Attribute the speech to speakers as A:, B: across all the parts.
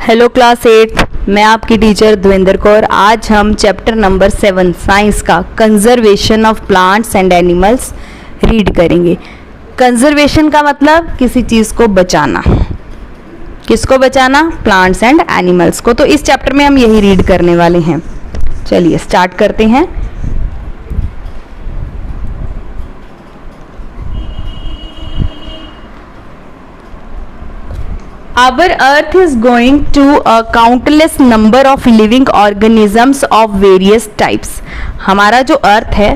A: Hello class 8, मैं आपकी teacher Devendra Kaur. आज हम चैप्टर नंबर 7 साइंस का conservation of plants and animals read करेंगे। कंजर्वेशन का मतलब किसी चीज़ को बचाना। किसको बचाना? प्लांट्स एंड एनिमल्स को। तो इस चैप्टर में हम यही रीड करने वाले हैं। चलिए स्टार्ट करते हैं। Our earth is going to a countless number of living organisms of various types. हमारा जो अर्थ है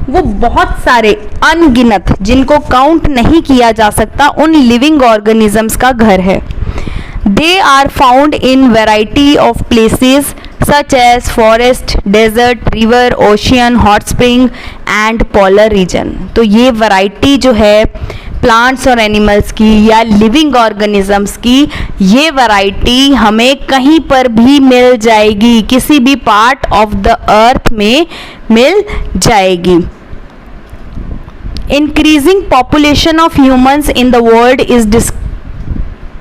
A: वो बहुत सारे अनगिनत, जिनको काउंट नहीं किया जा सकता, उन लिविंग ऑर्गेनिजम्स का घर है। They are found in variety of places such as forest, desert, river, ocean, hot spring and polar region. तो ये वैरायटी जो है प्लांट्स और एनिमल्स की या लिविंग ऑर्गेनिजम्स की, ये वैरायटी हमें कहीं पर भी मिल जाएगी, किसी भी पार्ट ऑफ द अर्थ में मिल जाएगी। Increasing population of humans in the world is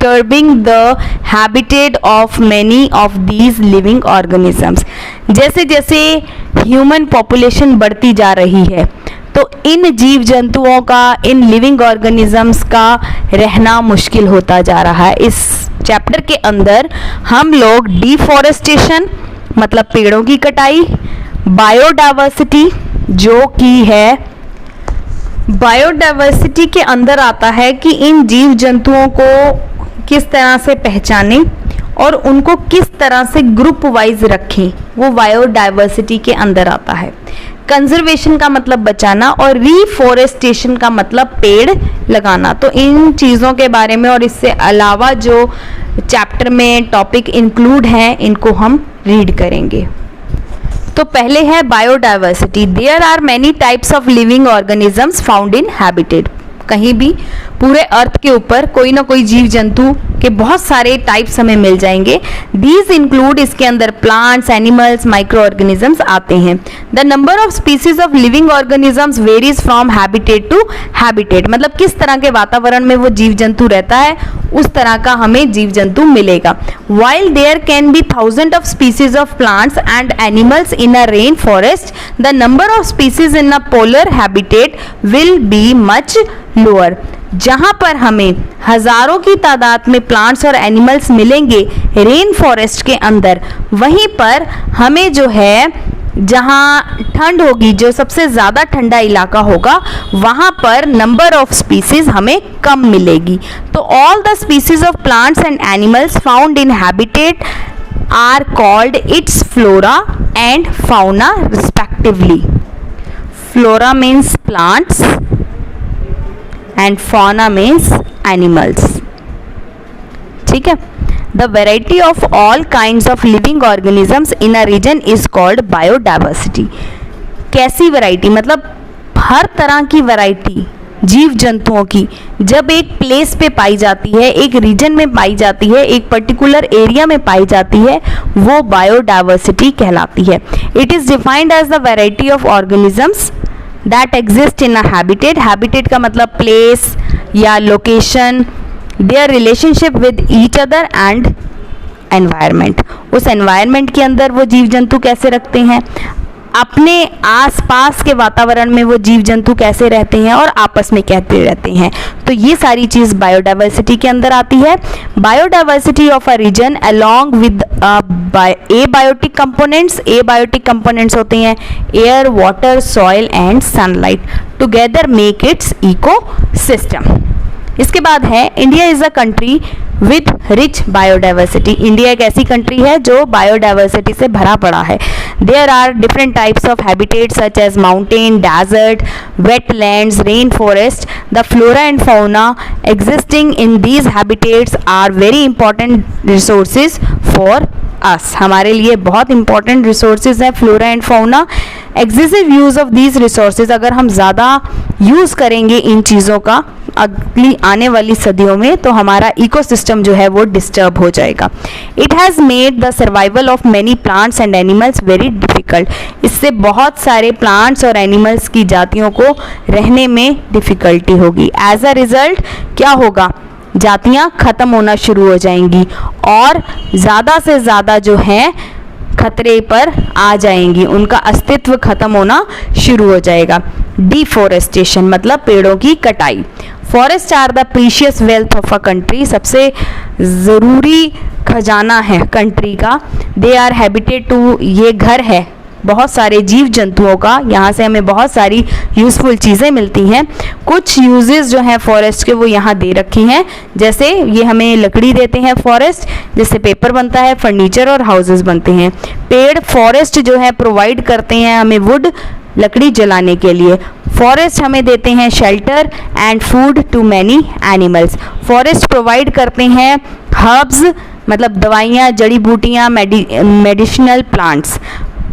A: disturbing the habitat of many of these living organisms. जैसे जैसे ह्यूमन पॉपुलेशन बढ़ती जा रही है तो इन जीव जंतुओं का, इन लिविंग ऑर्गेनिजम्स का रहना मुश्किल होता जा रहा है। इस चैप्टर के अंदर हम लोग डिफॉरेस्टेशन मतलब पेड़ों की कटाई, बायोडाइवर्सिटी जो कि है, बायोडाइवर्सिटी के अंदर आता है कि इन जीव जंतुओं को किस तरह से पहचानें और उनको किस तरह से ग्रुप वाइज रखें, वो बायोडाइवर्सिटी के अंदर आता है। कंजर्वेशन का मतलब बचाना और रीफॉरेस्टेशन का मतलब पेड़ लगाना। तो इन चीज़ों के बारे में और इससे अलावा जो चैप्टर में टॉपिक इंक्लूड हैं इनको हम रीड करेंगे। तो पहले है biodiversity. There are many types of living organisms found in habitat. कहीं भी पूरे अर्थ के ऊपर कोई ना कोई जीव जंतु के बहुत सारे टाइप्स हमें मिल जाएंगे। दीज इंक्लूड, इसके अंदर प्लांट्स, एनिमल्स, माइक्रो ऑर्गेनिजम्स आते हैं। The number of species of living organisms varies from habitat to habitat, मतलब किस तरह के वातावरण में वो जीव जंतु रहता है उस तरह का हमें जीव जंतु मिलेगा। While there can be thousand of species of plants and animals in a rain forest, the number of species in a polar habitat will be much lower. जहां पर हमें हजारों की तादाद में प्लांट्स और एनिमल्स मिलेंगे रेन फॉरेस्ट के अंदर, वहीं पर हमें जो है जहां ठंड होगी, जो सबसे ज़्यादा ठंडा इलाका होगा, वहां पर नंबर ऑफ स्पीसीज हमें कम मिलेगी। तो all the species of plants and animals found in habitat are called its flora and fauna respectively. Flora means plants and fauna means animals. ठीक है। The variety of all kinds of living organisms in a region is called biodiversity. कैसी variety? मतलब हर तरह की variety जीव जंतुओं की जब एक प्लेस पे पाई जाती है, एक रीजन में पाई जाती है, एक पर्टिकुलर एरिया में पाई जाती है, वो बायोडाइवर्सिटी कहलाती है। It is defined as the variety of organisms that exist in a habitat. Habitat का मतलब place या location, their relationship with each other and environment. उस environment के अंदर वो जीव जंतु कैसे रखते हैं, अपने आसपास के वातावरण में वो जीव जंतु कैसे रहते हैं और आपस में कैसे रहते हैं। तो ये सारी चीज़ बायोडाइवर्सिटी के अंदर आती है। Biodiversity of a region along with abiotic components. Abiotic components होते हैं air, water, soil and sunlight, together make its ecosystem. इसके बाद है India is a country with rich biodiversity. India एक ऐसी कंट्री है जो बायोडाइवर्सिटी से भरा पड़ा है। There are different types of habitat such as mountain, desert, wetlands, rain forest. The flora and fauna existing in these habitats are very important resources for us. हमारे लिए बहुत इंपॉर्टेंट रिसोर्सेज हैं flora and fauna. Excessive use of these resources, अगर हम ज़्यादा use करेंगे इन चीज़ों का अगली आने वाली सदियों में तो हमारा इकोसिस्टम जो है वो डिस्टर्ब हो जाएगा। It has made the survival of many plants and animals very difficult. इससे बहुत सारे प्लांट्स और एनिमल्स की जातियों को रहने में डिफ़िकल्टी होगी। एज अ रिज़ल्ट क्या होगा, जातियां खत्म होना शुरू हो जाएंगी और ज़्यादा से ज़्यादा जो है खतरे पर आ जाएंगी, उनका अस्तित्व खत्म होना शुरू हो जाएगा। डिफोरेस्टेशन मतलब पेड़ों की कटाई। Forest are the precious wealth of a country, सबसे ज़रूरी खजाना है कंट्री का। दे आर हैबिटेट टू, ये घर है बहुत सारे जीव जंतुओं का, यहाँ से हमें बहुत सारी यूज़फुल चीज़ें मिलती हैं। कुछ यूजेस जो हैं फॉरेस्ट के वो यहाँ दे रखी हैं, जैसे ये हमें लकड़ी देते हैं फॉरेस्ट, जिससे पेपर बनता है, फर्नीचर और हाउसेस बनते हैं। पेड़ फॉरेस्ट जो है प्रोवाइड करते हैं हमें वुड, लकड़ी जलाने के लिए। फॉरेस्ट हमें देते हैं shelter and food to many animals. Forest provide करते हैं हर्ब्स मतलब दवाइयाँ, जड़ी बूटियाँ, मेडिसिनल प्लांट्स।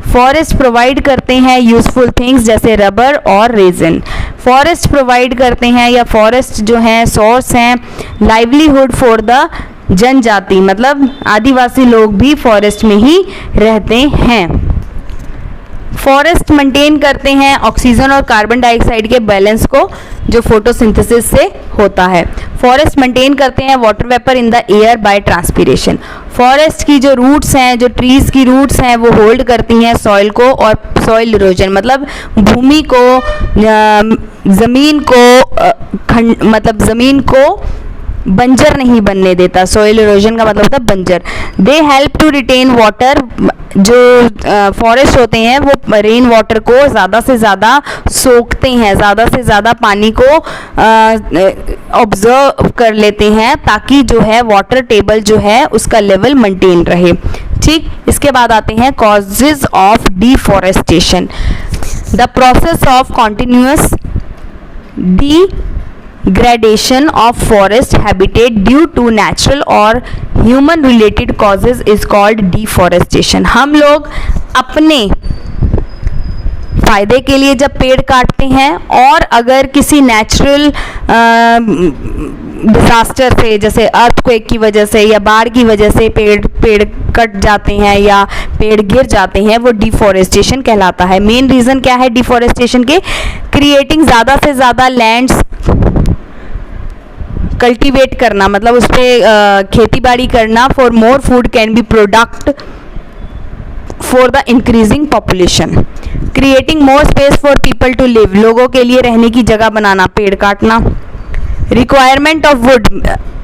A: फॉरेस्ट प्रोवाइड करते हैं यूज़फुल थिंग्स जैसे रबर और रेजिन। फॉरेस्ट प्रोवाइड करते हैं या फॉरेस्ट जो हैं सोर्स हैं लाइवलीहुड फॉर द जनजाति, मतलब आदिवासी लोग भी फॉरेस्ट में ही रहते हैं। फॉरेस्ट मेंटेन करते हैं ऑक्सीजन और कार्बन डाइऑक्साइड के बैलेंस को, जो फोटोसिंथेसिस से होता है। फॉरेस्ट मेंटेन करते हैं water vapour in the air by transpiration. Forest की जो रूट्स हैं, जो ट्रीज की रूट्स हैं, वो होल्ड करती हैं सॉइल को और सॉइल इरोजन मतलब भूमि को, ज़मीन को मतलब ज़मीन को बंजर नहीं बनने देता। सॉइल इरोजन का मतलब होता है बंजर। They help to retain water, जो फॉरेस्ट होते हैं वो रेन वाटर को ज़्यादा से ज़्यादा सोखते हैं, ज़्यादा से ज़्यादा पानी को ऑब्जर्व कर लेते हैं ताकि जो है वाटर टेबल जो है उसका लेवल मेंटेन रहे। ठीक, इसके बाद आते हैं causes of deforestation. The process of continuous degradation of forest habitat due to natural or human related causes is called deforestation। हम लोग अपने फायदे के लिए जब पेड़ काटते हैं और अगर किसी नेचुरल डिजास्टर से जैसे अर्थक्वेक की वजह से या बाढ़ की वजह से पेड़ कट जाते हैं या पेड़ गिर जाते हैं, वो डिफॉरेस्टेशन कहलाता है। मेन रीज़न क्या है डिफॉरेस्टेशन के? क्रिएटिंग ज़्यादा से ज़्यादा लैंड्स कल्टीवेट करना, मतलब उस पर खेती बाड़ी करना। For more food can be product for the increasing population. Creating more space for people to live, लोगों के लिए रहने की जगह बनाना, पेड़ काटना। Requirement of wood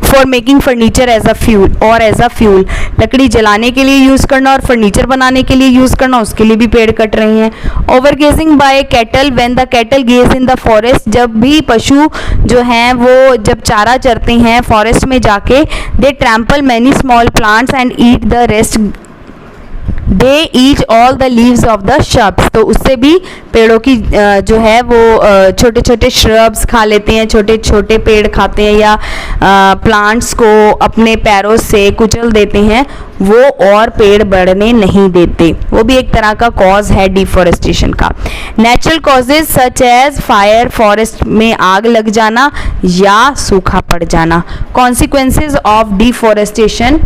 A: for making furniture as a fuel और एज अ फ्यूल, लकड़ी जलाने के लिए यूज़ करना और फर्नीचर बनाने के लिए यूज़ करना, उसके लिए भी पेड़ कट रहे हैं। Overgrazing by cattle, when the cattle graze in the forest, जब भी पशु जो हैं वो जब चारा चरते हैं फॉरेस्ट में जाके, they trample many small plants and eat the rest, they eat all the leaves of the shrubs. तो उससे भी पेड़ों की जो है वो छोटे छोटे श्रब्स खा लेते हैं, छोटे छोटे पेड़ खाते हैं या प्लांट्स को अपने पैरों से कुचल देते हैं, वो और पेड़ बढ़ने नहीं देते। वो भी एक तरह का कॉज है डिफॉरेस्टेशन का। Natural causes such as fire, forest में आग लग जाना या सूखा पड़ जाना। Consequences of deforestation,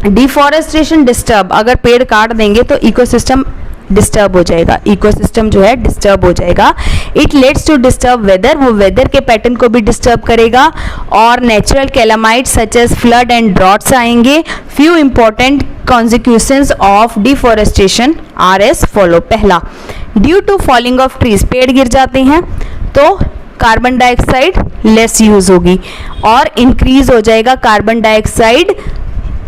A: deforestation disturb, अगर पेड़ काट देंगे तो इकोसिस्टम डिस्टर्ब हो जाएगा, इकोसिस्टम जो है डिस्टर्ब हो जाएगा। It leads to disturb weather, वो वेदर के पैटर्न को भी डिस्टर्ब करेगा और natural calamities such as flood and droughts आएंगे। Few important consequences of deforestation are as follow. पहला, due to falling of trees, पेड़ गिर जाते हैं तो कार्बन डाइऑक्साइड लेस यूज होगी और इंक्रीज हो जाएगा कार्बन डाइऑक्साइड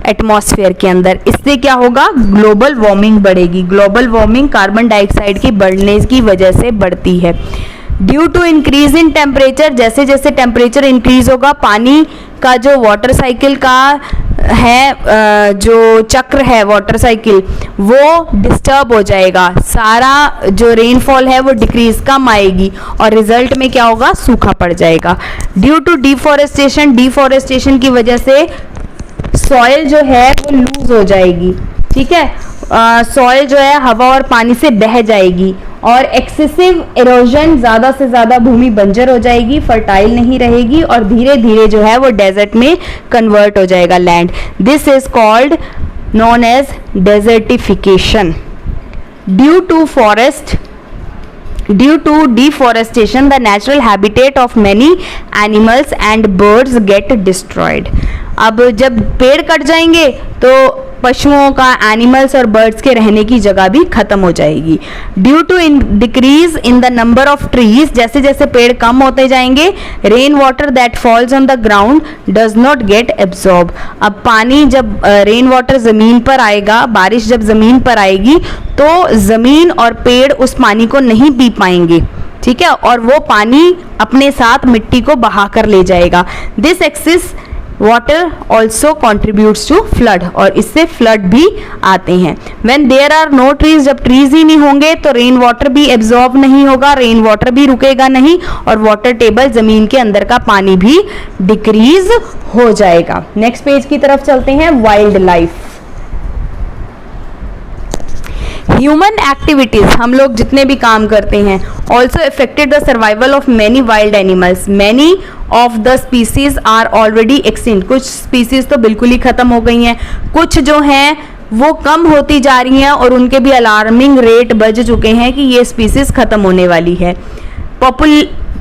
A: एटमॉस्फेयर के अंदर। इससे क्या होगा? ग्लोबल वार्मिंग बढ़ेगी। ग्लोबल वार्मिंग कार्बन डाइऑक्साइड के बढ़ने की वजह से बढ़ती है। Due to increase in temperature, जैसे जैसे टेम्परेचर इंक्रीज होगा पानी का जो वाटर साइकिल का है जो चक्र है वाटर साइकिल, वो डिस्टर्ब हो जाएगा। सारा जो रेनफॉल है वो डिक्रीज, कम आएगी और रिजल्ट में क्या होगा? सूखा पड़ जाएगा। ड्यू टू डिफॉरेस्टेशन, डिफॉरेस्टेशन की वजह से सॉइल जो है वो लूज हो जाएगी। ठीक है, सॉइल जो है हवा और पानी से बह जाएगी और एक्सेसिव इरोजन, ज़्यादा से ज़्यादा भूमि बंजर हो जाएगी, फर्टाइल नहीं रहेगी और धीरे धीरे जो है वो डेजर्ट में कन्वर्ट हो जाएगा land. This is called known as desertification. Due to forest due to deforestation the natural habitat of many animals and birds get destroyed. अब जब पेड़ कट जाएंगे तो पशुओं का, एनिमल्स और बर्ड्स के रहने की जगह भी खत्म हो जाएगी। Due to decrease in the number of trees, जैसे जैसे पेड़ कम होते जाएंगे, rain water that falls on the ground does not get absorb. अब पानी जब रेन वाटर जमीन पर आएगा, बारिश जब जमीन पर आएगी तो जमीन और पेड़ उस पानी को नहीं पी पाएंगे, ठीक है, और वो पानी अपने साथ मिट्टी को बहा कर ले जाएगा। This excess water also contributes to flood, और इससे फ्लड भी आते हैं। When there are no trees, जब ट्रीज ही नहीं होंगे तो रेन वाटर भी एब्जॉर्ब नहीं होगा, रेन वाटर भी रुकेगा नहीं, और वाटर टेबल, जमीन के अंदर का पानी भी डिक्रीज हो जाएगा। नेक्स्ट पेज की तरफ चलते हैं, वाइल्ड लाइफ। ह्यूमन एक्टिविटीज, हम लोग जितने भी काम करते हैं, also affected the survival of many wild animals. Many of the species are already extinct, कुछ स्पीसीज तो बिल्कुल ही खत्म हो गई हैं, कुछ जो हैं वो कम होती जा रही हैं, और उनके भी अलार्मिंग रेट बज चुके हैं कि ये स्पीसीज खत्म होने वाली है।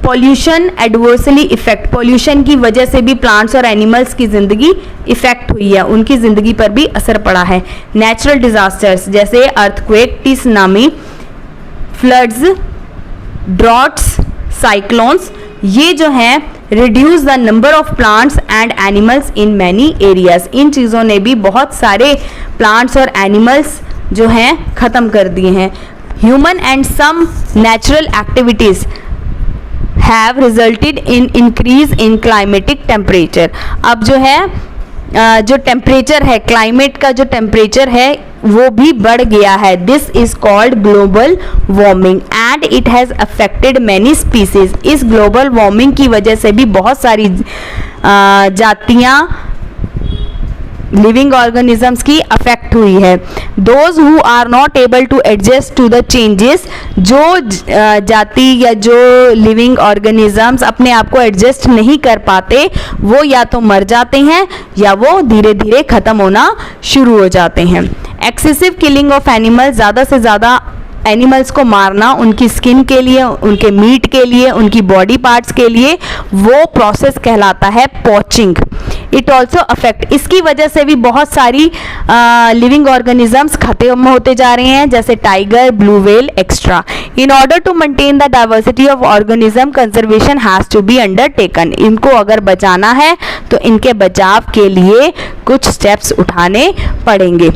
A: पॉल्यूशन एडवर्सली इफेक्ट, पॉल्यूशन की वजह से भी प्लांट्स और एनिमल्स की ज़िंदगी इफेक्ट हुई है, उनकी ज़िंदगी पर भी असर पड़ा है। नेचुरल डिजास्टर्स जैसे earthquake, tsunami, floods, droughts, cyclones, ये जो हैं reduce the number of plants and animals in many areas. इन चीज़ों ने भी बहुत सारे प्लांट्स और एनिमल्स जो हैं ख़त्म कर दिए हैं। Human and some natural activities have resulted in increase in climatic temperature। अब जो है जो टेम्परेचर है, क्लाइमेट का जो टेम्परेचर है वो भी बढ़ गया है। This is called global warming and it has affected many species. इस ग्लोबल वार्मिंग की वजह से भी बहुत सारी जातियाँ, लिविंग ऑर्गेनिजम्स की अफेक्ट हुई है। Those who are not able to adjust to the changes, जो जाति या जो लिविंग ऑर्गेनिजम्स अपने आप को एडजस्ट नहीं कर पाते, वो या तो मर जाते हैं या वो धीरे धीरे ख़त्म होना शुरू हो जाते हैं। एक्सेसिव किलिंग ऑफ एनिमल्स, ज़्यादा से ज़्यादा एनिमल्स को मारना उनकी स्किन के लिए, उनके मीट के लिए, उनकी बॉडी पार्ट्स के लिए, वो प्रोसेस कहलाता है पॉचिंग। इट ऑल्सो अफेक्ट, इसकी वजह से भी बहुत सारी लिविंग ऑर्गेनिजम्स खत्म होते जा रहे हैं, जैसे tiger, blue whale extra. In order to maintain the diversity of organism, conservation has to be undertaken. इनको अगर बचाना है तो इनके बचाव के लिए कुछ स्टेप्स उठाने पड़ेंगे।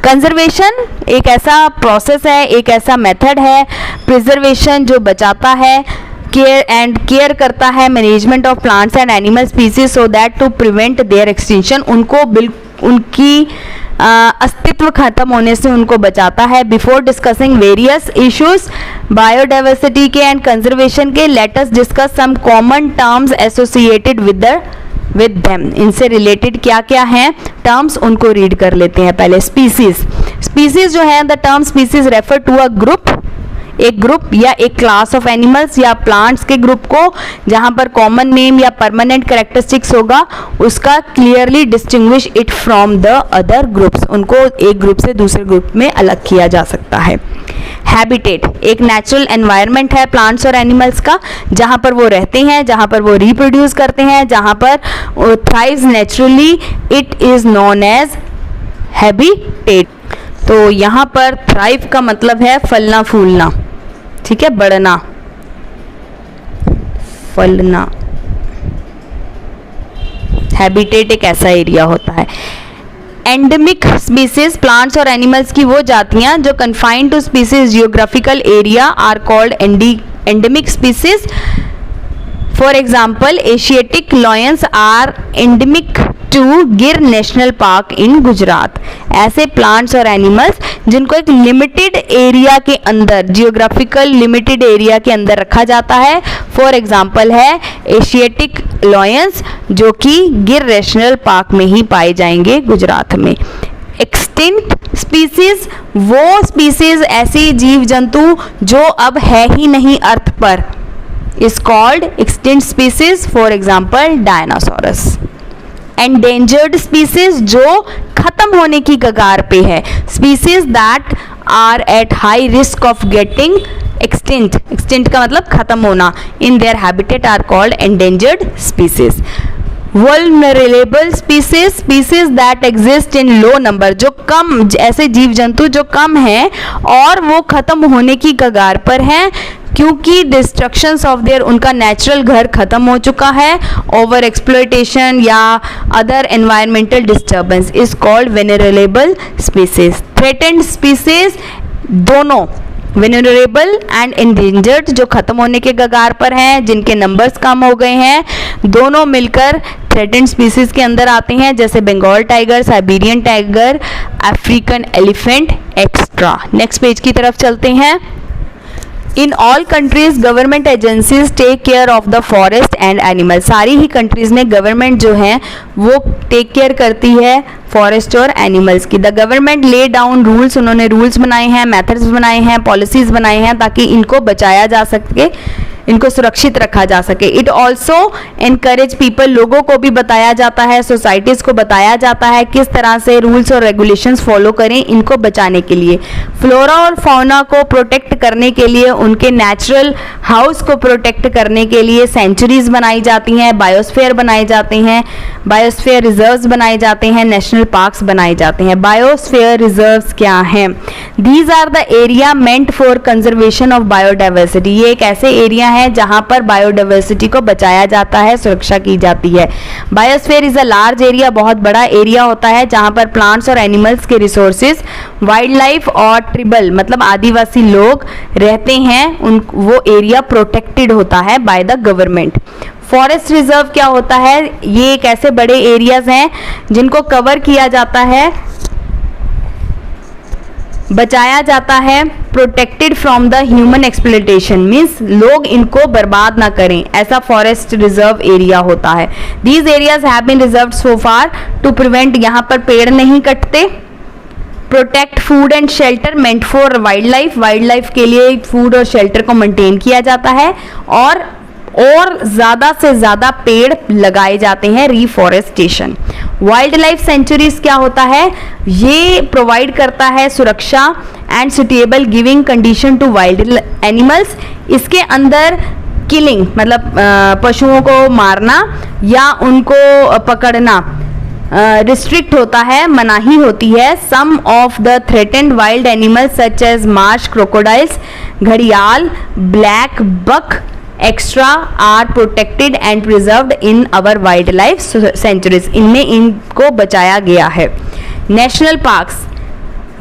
A: कंजर्वेशन एक ऐसा प्रोसेस है, एक ऐसा मेथड है, प्रिजर्वेशन जो बचाता है, केयर करता है management of plants and animal species so that to prevent their extinction, उनको उनकी अस्तित्व खत्म होने से उनको बचाता है। Before discussing various issues biodiversity के एंड कंजर्वेशन के, let us discuss some common terms associated with them. इनसे रिलेटेड क्या क्या हैं टर्म्स, उनको रीड कर लेते हैं पहले। स्पीसीज जो है, the term species refer to a group, एक ग्रुप या एक क्लास ऑफ एनिमल्स या प्लांट्स के ग्रुप को जहां पर कॉमन नेम या परमानेंट कैरेक्टरिस्टिक्स होगा, उसका clearly distinguish it from the other groups, उनको एक ग्रुप से दूसरे ग्रुप में अलग किया जा सकता है। हैबिटेट एक नेचुरल एनवायरनमेंट है प्लांट्स और एनिमल्स का, जहां पर वो रहते हैं, जहां पर वो रिप्रोड्यूस करते हैं, जहां पर thrives naturally, it is known as habitat. तो यहाँ पर थ्राइव का मतलब है फलना फूलना, ठीक है, बढ़ना, फलना। हैबिटेट एक ऐसा एरिया होता है। एंडेमिक स्पीसीज, प्लांट्स और एनिमल्स की वो जातियां जो confined to species geographical area are called endemic species. For example, Asiatic lions are endemic to Gir national park in Gujarat. ऐसे प्लांट्स और एनिमल्स जिनको एक लिमिटेड एरिया के अंदर, जियोग्राफिकल लिमिटेड एरिया के अंदर रखा जाता है। फॉर एग्जाम्पल है एशियाटिक लॉयंस, जो कि गिर नेशनल पार्क में ही पाए जाएंगे गुजरात में। एक्सटिंक्ट स्पीसीज, वो स्पीसीज ऐसी जीव जंतु जो अब है ही नहीं अर्थ पर, is called extinct species. For example dinosaurs. Endangered species, जो खत्म होने की कगार पे है, species that are at high risk of getting extinct, extinct का मतलब खत्म होना, in their habitat are called endangered species. Vulnerable species, species that exist in low number, जो कम, ऐसे जीव जंतु जो कम हैं और वो खत्म होने की कगार पर हैं क्योंकि डिस्ट्रक्शंस ऑफ देयर, उनका नेचुरल घर खत्म हो चुका है, ओवर एक्सप्लॉयटेशन या other environmental disturbance is called venerable species. Threatened species दोनों वेनरेबल एंड एंडेंजर्ड, जो खत्म होने के कगार पर हैं, जिनके नंबर्स कम हो गए हैं, दोनों मिलकर थ्रेटेंड स्पीसीज के अंदर आते हैं, जैसे Bengal tiger, Siberian tiger, African elephant extra. Next page की तरफ चलते हैं। In all countries government agencies take care of the forest and animal, सारी ही कंट्रीज में गवर्नमेंट जो है वो टेक केयर करती है फॉरेस्ट और एनिमल्स की। The government lay down rules, उन्होंने रूल्स बनाए हैं, मेथड्स बनाए हैं, पॉलिसीज बनाए हैं ताकि इनको बचाया जा सके, इनको सुरक्षित रखा जा सके। इट ऑल्सो एनकरेज पीपल, लोगों को भी बताया जाता है, सोसाइटीज़ को बताया जाता है किस तरह से रूल्स और रेगुलेशंस फॉलो करें इनको बचाने के लिए। फ्लोरा और फौना को प्रोटेक्ट करने के लिए, उनके नेचुरल हाउस को प्रोटेक्ट करने के लिए सेंचुरीज बनाई जाती हैं, बायोस्फीयर बनाए जाते हैं, बायोस्फीयर रिजर्व्स बनाए जाते हैं, नेशनल पार्क्स बनाए जाते हैं। बायोस्फीयर रिजर्व्स क्या हैं? These are the area meant for conservation of biodiversity, ये एक ऐसे एरिया है जहां पर बायोडाइवर्सिटी को बचाया जाता है, सुरक्षा की जाती है। Biosphere is a large area, बहुत बड़ा एरिया होता है जहां पर प्लांट्स और एनिमल्स के रिसोर्सेज, वाइल्ड लाइफ और ट्रिबल मतलब आदिवासी लोग रहते हैं, उन वो एरिया प्रोटेक्टेड होता है by the government. Forest reserve क्या होता है? ये एक ऐसे बड़े एरियाज हैं जिनको कवर किया जाता है, बचाया जाता है, protected from the human exploitation, means लोग इनको बर्बाद ना करें, ऐसा फॉरेस्ट रिजर्व एरिया होता है। These areas have been reserved so far to prevent, यहाँ पर पेड़ नहीं कटते, protect food and shelter meant for wild life, wild life के लिए फूड और शेल्टर को मेंटेन किया जाता है, और ज़्यादा से ज़्यादा पेड़ लगाए जाते हैं, रिफॉरेस्टेशन। वाइल्ड लाइफ सेंचुरीज क्या होता है? ये प्रोवाइड करता है सुरक्षा and suitable giving condition to wild animals. इसके अंदर किलिंग मतलब पशुओं को मारना या उनको पकड़ना रिस्ट्रिक्ट होता है, मनाही होती है। Some of the threatened wild animals such as marsh crocodiles, घड़ियाल, black buck extra are protected and preserved in our wildlife sanctuaries, इनमें इनको बचाया गया है। नेशनल पार्क्स,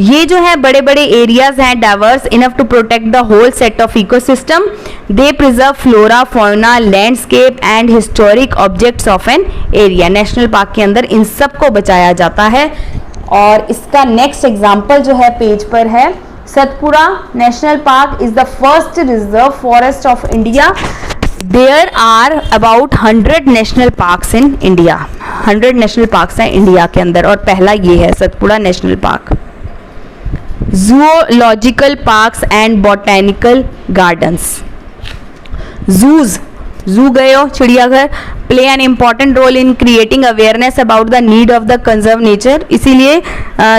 A: ये जो है बड़े बड़े एरियाज हैं, diverse enough to protect the whole set of ecosystem, they preserve flora, fauna, landscape and historic objects of an area. National park के अंदर इन सब को बचाया जाता है। और इसका नेक्स्ट एग्जाम्पल जो है पेज पर है, Satpura national park is the first reserve forest of India. There are about 100 national parks in India, 100 national parks हैं इंडिया के अंदर, और पहला ये है Satpura national park. Zoological parks and botanical gardens, zoos, zoo गए हो, चिड़ियाघर, play an important role in creating awareness about the need of the conserve nature, इसीलिए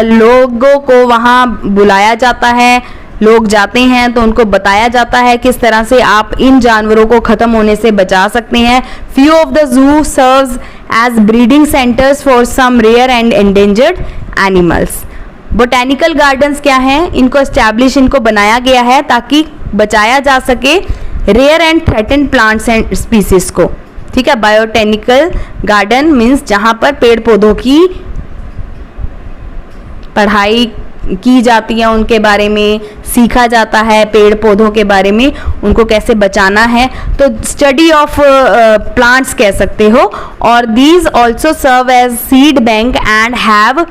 A: लोगों को वहाँ बुलाया जाता है, लोग जाते हैं तो उनको बताया जाता है किस तरह से आप इन जानवरों को खत्म होने से बचा सकते हैं। Few of the zoo serves as breeding centers for some rare and endangered animals. Botanical gardens क्या हैं? इनको एस्टैब्लिश, इनको बनाया गया है ताकि बचाया जा सके rare and threatened plants and species को, ठीक है। बायोटेनिकल गार्डन मीन्स जहाँ पर पेड़ पौधों की पढ़ाई की जाती है, उनके बारे में सीखा जाता है, पेड़ पौधों के बारे में उनको कैसे बचाना है, तो स्टडी ऑफ प्लांट्स कह सकते हो। और these also serve as seed bank and have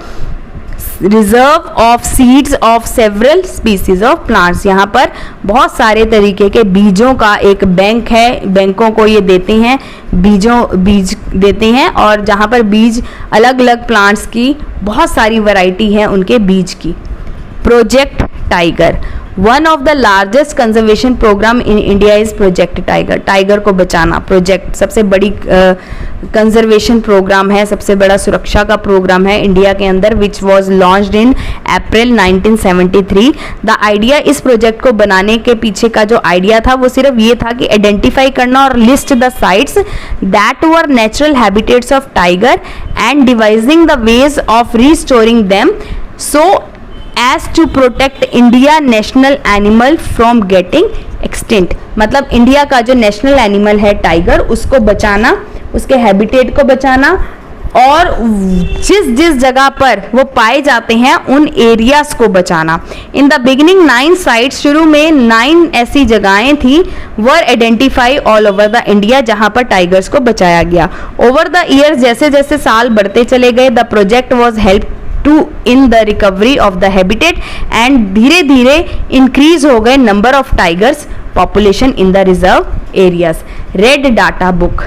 A: reserve of seeds of several species of plants, यहाँ पर बहुत सारे तरीके के बीजों का एक बैंक है, बैंकों को ये देते हैं, बीज देते हैं, और जहाँ पर बीज अलग अलग प्लांट्स की बहुत सारी वैरायटी है उनके बीज की। Project tiger, one of the largest conservation program in India is project tiger. Tiger को बचाना प्रोजेक्ट सबसे बड़ी कंजर्वेशन प्रोग्राम है, सबसे बड़ा सुरक्षा का प्रोग्राम है इंडिया के अंदर, which was launched in April 1973। The idea, इस प्रोजेक्ट को बनाने के पीछे का जो आइडिया था वो सिर्फ ये था कि आइडेंटिफाई करना और list the sites that were natural habitats of tiger and devising the ways of restoring them so as to protect India national animal from getting extinct. मतलब इंडिया का जो नेशनल एनिमल है टाइगर, उसको बचाना, उसके habitat को बचाना, और जिस जिस जगह पर वो पाए जाते हैं उन एरियाज को बचाना। इन द बिगिनिंग 9 साइट्स, शुरू में 9 ऐसी जगहें थी, were identify all over the India जहां पर टाइगर्स को बचाया गया। ओवर द ईयर्स, जैसे जैसे साल बढ़ते चले गए, the project was help to in the recovery of the habitat and धीरे धीरे इंक्रीज हो गए number of tigers population in the reserve areas. Red data book,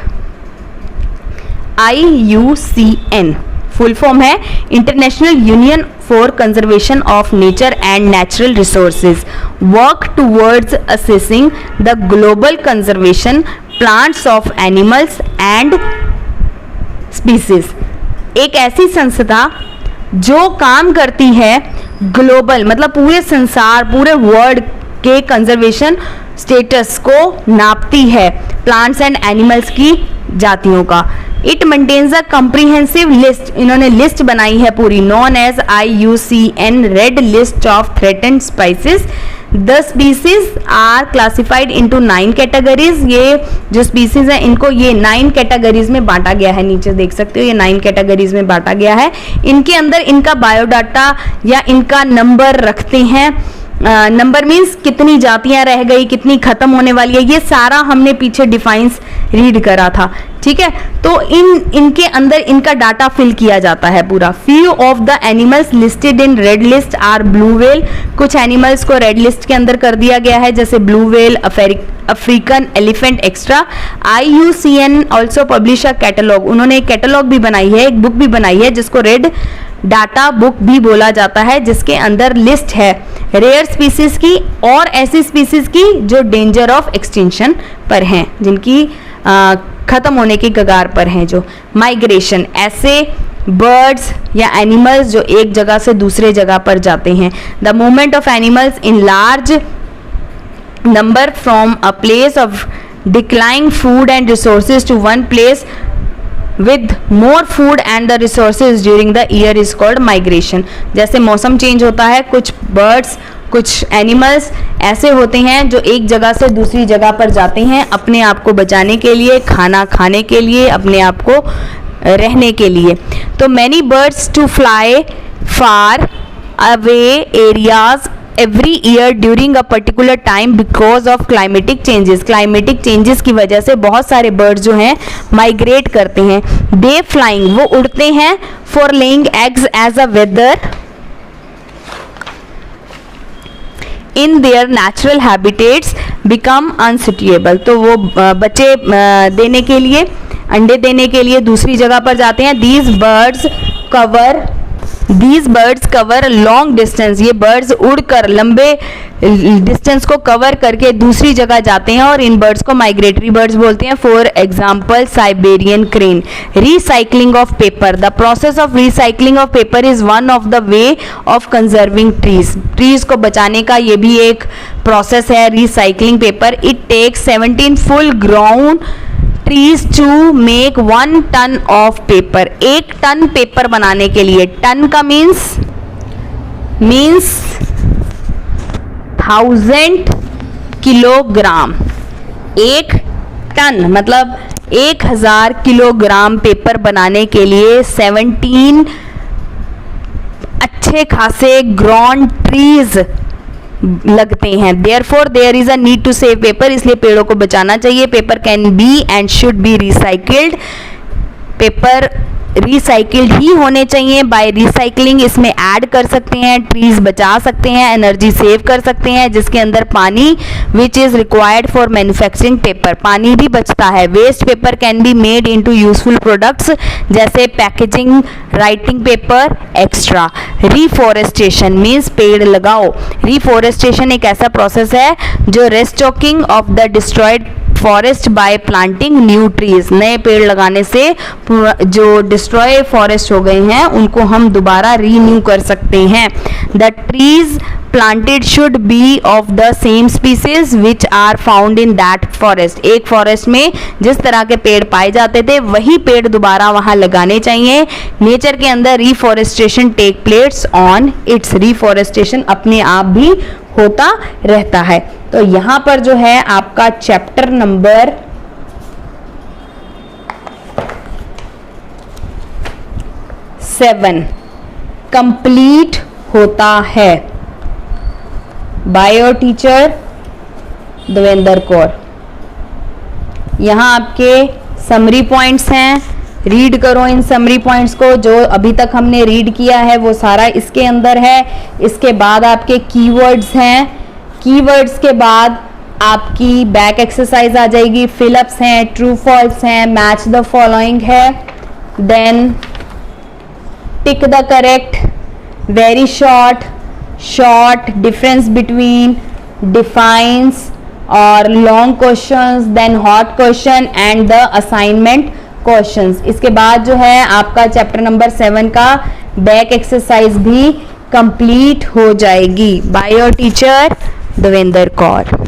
A: IUCN full form है international union for conservation of nature and natural resources, work towards assessing the global conservation plants of animals and species. एक ऐसी संस्था जो काम करती है global, मतलब पूरे संसार, पूरे वर्ल्ड के कंजर्वेशन स्टेटस को नापती है प्लांट्स एंड एनिमल्स की जातियों का। It maintains a comprehensive list, इन्होंने लिस्ट बनाई है पूरी, known as IUCN red list of threatened species. The species are classified into 9 categories. ये जो स्पीसीज हैं इनको ये 9 कैटेगरीज में बांटा गया है, नीचे देख सकते हो ये 9 कैटेगरीज में बांटा गया है। इनके अंदर इनका बायोडाटा या इनका नंबर रखते हैं। नंबर मीन्स कितनी जातियां रह गई, कितनी खत्म होने वाली है, ये सारा हमने पीछे डिफाइंस रीड करा था, ठीक है। तो इनके अंदर इनका डाटा फिल किया जाता है पूरा। Few of the animals listed in red list are blue whale, कुछ एनिमल्स को रेड लिस्ट के अंदर कर दिया गया है, जैसे blue whale, African elephant extra. IUCN also publish a catalog, उन्होंने एक कैटलॉग भी बनाई है, एक बुक भी बनाई है जिसको रेड डाटा बुक भी बोला जाता है, जिसके अंदर लिस्ट है रेयर स्पीसीज की और ऐसी स्पीसीज की जो डेंजर ऑफ एक्सटिंक्शन पर हैं, जिनकी खत्म होने की कगार पर हैं। जो माइग्रेशन, ऐसे बर्ड्स या एनिमल्स जो एक जगह से दूसरे जगह पर जाते हैं। The movement of animals in large number from a place of declining food and resources to one place with more food and the resources during the year is called migration। जैसे मौसम चेंज होता है, कुछ birds, कुछ animals ऐसे होते हैं जो एक जगह से दूसरी जगह पर जाते हैं अपने आप को बचाने के लिए, खाना खाने के लिए, अपने आप को रहने के लिए। तो many birds to fly far away areas every year during a particular time because of climatic changes। climatic changes की वजह से बहुत सारे birds जो हैं migrate करते हैं। they flying, वो उड़ते हैं for laying eggs as a weather in their natural habitats become unsuitable। तो वो बच्चे देने के लिए, अंडे देने के लिए दूसरी जगह पर जाते हैं। These birds cover long distance, ये birds उड़कर लंबे डिस्टेंस को कवर करके दूसरी जगह जाते हैं और इन बर्ड्स को माइग्रेटरी बर्ड्स बोलते हैं। For example Siberian crane. Recycling of paper, the process of recycling of paper is one of the way of conserving trees. Trees को बचाने का ये भी एक प्रोसेस है, recycling paper. It takes 17 full ground trees to make 1 ton of paper. 1 ton paper बनाने के लिए, टन का मीन्स 1000 किलोग्राम। 1 टन मतलब 1000 किलोग्राम पेपर बनाने के लिए 17 अच्छे खासे ग्राउंड ट्रीज लगते हैं। Therefore there is a need to save paper, इसलिए पेड़ों को बचाना चाहिए। Paper can be and should be recycled. Paper recycled ही होने चाहिए। बाय रिसाइकलिंग इसमें ऐड कर सकते हैं, ट्रीज बचा सकते हैं, एनर्जी सेव कर सकते हैं, जिसके अंदर पानी which is required for manufacturing paper, पानी भी बचता है। Waste paper can be made into useful products जैसे packaging, writing paper extra. Reforestation means पेड़ लगाओ। रिफॉरेस्टेशन एक ऐसा प्रोसेस है जो restocking of the destroyed forest by planting new trees, नए पेड़ लगाने से जो डिस्ट्रॉय फॉरेस्ट हो गए हैं उनको हम दोबारा रीन्यू कर सकते हैं। The trees planted should be of the same species which are found in that forest, एक फॉरेस्ट में जिस तरह के पेड़ पाए जाते थे वही पेड़ दोबारा वहां लगाने चाहिए। नेचर के अंदर reforestation take place on its, reforestation अपने आप भी होता रहता है। तो यहां पर जो है आपका चैप्टर नंबर 7 कंप्लीट होता है। Bio teacher Devendra Kaur. यहाँ आपके समरी पॉइंट्स हैं, रीड करो इन समरी पॉइंट्स को। जो अभी तक हमने रीड किया है वो सारा इसके अंदर है। इसके बाद आपके कीवर्ड्स हैं, कीवर्ड्स के बाद आपकी बैक एक्सरसाइज आ जाएगी, फिलअप्स हैं, ट्रू फॉल्स हैं, मैच द फॉलोइंग है, then tick the correct, very short, short, difference between, defines और long questions, then hot question and the assignment questions. इसके बाद जो है आपका चैप्टर नंबर 7 का बैक एक्सरसाइज भी कंप्लीट हो जाएगी। By your teacher Devendra Kaur.